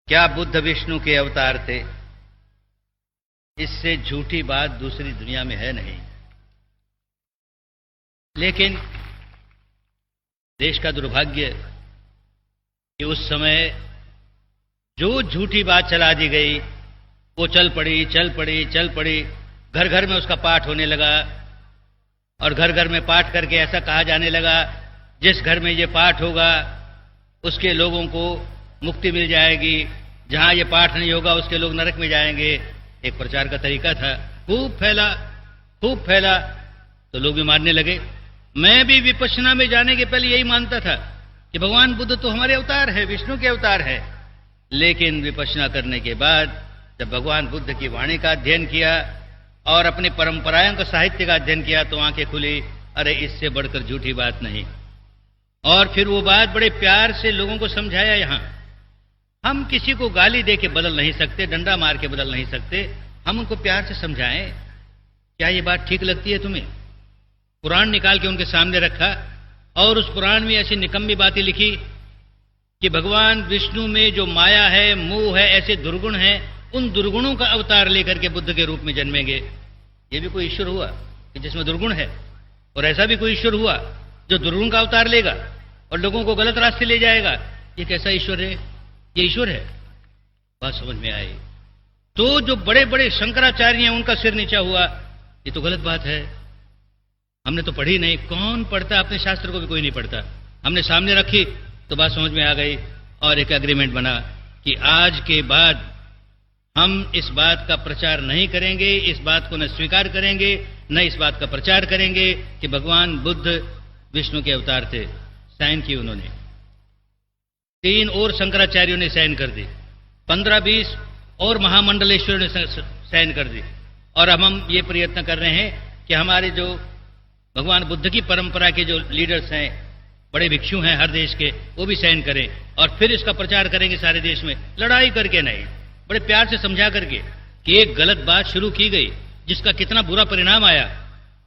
क्या बुद्ध विष्णु के अवतार थे? इससे झूठी बात दूसरी दुनिया में है नहीं। लेकिन देश का दुर्भाग्य कि उस समय जो झूठी बात चला दी गई वो चल पड़ी। घर घर में उसका पाठ होने लगा और घर घर में पाठ करके ऐसा कहा जाने लगा जिस घर में ये पाठ होगा उसके लोगों को मुक्ति मिल जाएगी, जहां ये पाठ नहीं होगा उसके लोग नरक में जाएंगे। एक प्रचार का तरीका था, खूब फैला तो लोग भी मानने लगे। मैं भी विपश्यना में जाने के पहले यही मानता था कि भगवान बुद्ध तो हमारे अवतार है, विष्णु के अवतार है। लेकिन विपश्यना करने के बाद जब भगवान बुद्ध की वाणी का अध्ययन किया और अपनी परंपराओं का साहित्य का अध्ययन किया तो आंखें खुली, अरे इससे बढ़कर झूठी बात नहीं। और फिर वो बात बड़े प्यार से लोगों को समझाया। यहां हम किसी को गाली दे के बदल नहीं सकते, डंडा मार के बदल नहीं सकते, हम उनको प्यार से समझाएं। क्या ये बात ठीक लगती है तुम्हें? पुराण निकाल के उनके सामने रखा और उस पुराण में ऐसी निकम्मी बातें लिखी कि भगवान विष्णु में जो माया है, मोह है, ऐसे दुर्गुण हैं, उन दुर्गुणों का अवतार लेकर के बुद्ध के रूप में जन्मेंगे। ये भी कोई ईश्वर हुआ कि जिसमें दुर्गुण है? और ऐसा भी कोई ईश्वर हुआ जो दुर्गुण का अवतार लेगा और लोगों को गलत रास्ते ले जाएगा? ये कैसा ईश्वर है? ये ईश्वर है? बात समझ में आई तो जो बड़े बड़े शंकराचार्य हैं उनका सिर नीचा हुआ, ये तो गलत बात है। हमने तो पढ़ी नहीं। कौन पढ़ता? अपने शास्त्र को भी कोई नहीं पढ़ता। हमने सामने रखी तो बात समझ में आ गई और एक एग्रीमेंट बना कि आज के बाद हम इस बात का प्रचार नहीं करेंगे, इस बात को न स्वीकार करेंगे, न इस बात का प्रचार करेंगे कि भगवान बुद्ध विष्णु के अवतार थे। साइन किए उन्होंने, 3 और शंकराचार्यों ने साइन कर दी, 15-20 और महामंडलेश्वरों ने साइन कर दी। और अब हम ये प्रयत्न कर रहे हैं कि हमारे जो भगवान बुद्ध की परंपरा के जो लीडर्स हैं, बड़े भिक्षु हैं हर देश के, वो भी साइन करें और फिर इसका प्रचार करेंगे सारे देश में। लड़ाई करके नहीं, बड़े प्यार से समझा करके कि एक गलत बात शुरू की गई जिसका कितना बुरा परिणाम आया,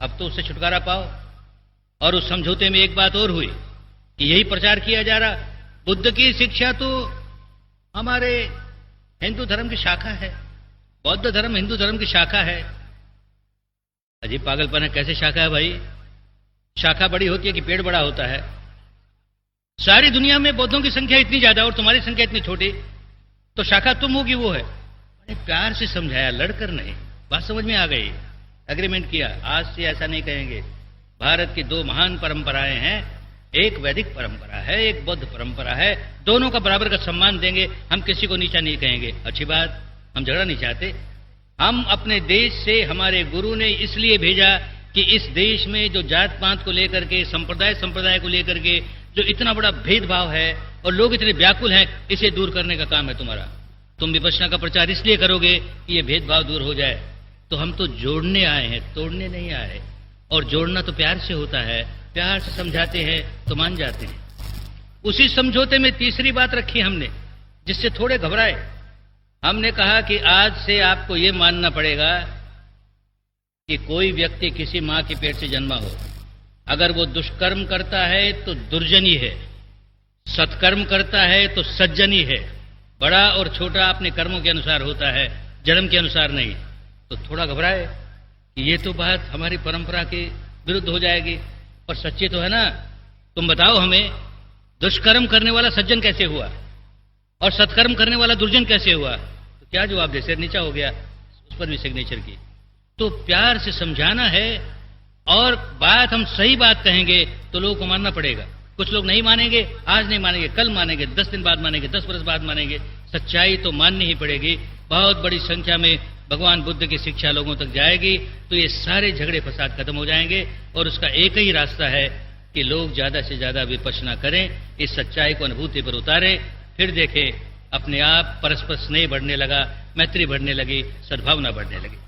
अब तो उससे छुटकारा पाओ। और उस समझौते में एक बात और हुई कि यही प्रचार किया जा रहा, बुद्ध की शिक्षा तो हमारे हिंदू धर्म की शाखा है, बौद्ध धर्म हिंदू धर्म की शाखा है। अजीब पागलपन है, कैसे शाखा है भाई? शाखा बड़ी होती है कि पेड़ बड़ा होता है? सारी दुनिया में बौद्धों की संख्या इतनी ज्यादा और तुम्हारी संख्या इतनी छोटी, तो शाखा तुम होगी वो है। बड़े प्यार से समझाया, लड़कर नहीं। बात समझ में आ गई, एग्रीमेंट किया। आज से ऐसा नहीं कहेंगे। भारत की 2 महान परंपराएं हैं, एक वैदिक परंपरा है, एक बौद्ध परंपरा है। दोनों का बराबर का सम्मान देंगे, हम किसी को नीचा नहीं कहेंगे। अच्छी बात, हम झगड़ा नहीं चाहते। हम अपने देश से हमारे गुरु ने इसलिए भेजा कि इस देश में जो जात पात को लेकर के, संप्रदाय को लेकर के जो इतना बड़ा भेदभाव है और लोग इतने व्याकुल हैं, इसे दूर करने का काम है तुम्हारा। तुम विपश्यना का प्रचार इसलिए करोगे कि ये भेदभाव दूर हो जाए। तो हम तो जोड़ने आए हैं, तोड़ने नहीं आए। और जोड़ना तो प्यार से होता है, प्यार से समझाते हैं तो मान जाते हैं। उसी समझौते में तीसरी बात रखी हमने, जिससे थोड़े घबराए। हमने कहा कि आज से आपको ये मानना पड़ेगा कि कोई व्यक्ति किसी मां के पेट से जन्मा हो, अगर वो दुष्कर्म करता है तो दुर्जनी है, सत्कर्म करता है तो सज्जनी है। बड़ा और छोटा अपने कर्मों के अनुसार होता है, जन्म के अनुसार नहीं। तो थोड़ा घबराए कि ये तो बात हमारी परंपरा के विरुद्ध हो जाएगी। पर सच्ची तो है ना? तुम बताओ हमें, दुष्कर्म करने वाला सज्जन कैसे हुआ और सत्कर्म करने वाला दुर्जन कैसे हुआ? तो क्या जवाब दे? सिर नीचा हो गया, उस पर भी सिग्नेचर की। तो प्यार से समझाना है और बात हम सही बात कहेंगे तो लोगों को मानना पड़ेगा। कुछ लोग नहीं मानेंगे, आज नहीं मानेंगे, कल मानेंगे, 10 दिन बाद मानेंगे, 10 वर्ष बाद मानेंगे। सच्चाई तो माननी ही पड़ेगी। बहुत बड़ी संख्या में भगवान बुद्ध की शिक्षा लोगों तक जाएगी तो ये सारे झगड़े फसाद खत्म हो जाएंगे। और उसका एक ही रास्ता है कि लोग ज्यादा से ज्यादा विपश्यना करें, इस सच्चाई को अनुभूति पर उतारें। फिर देखें अपने आप परस्पर स्नेह बढ़ने लगा, मैत्री बढ़ने लगी, सद्भावना बढ़ने लगी।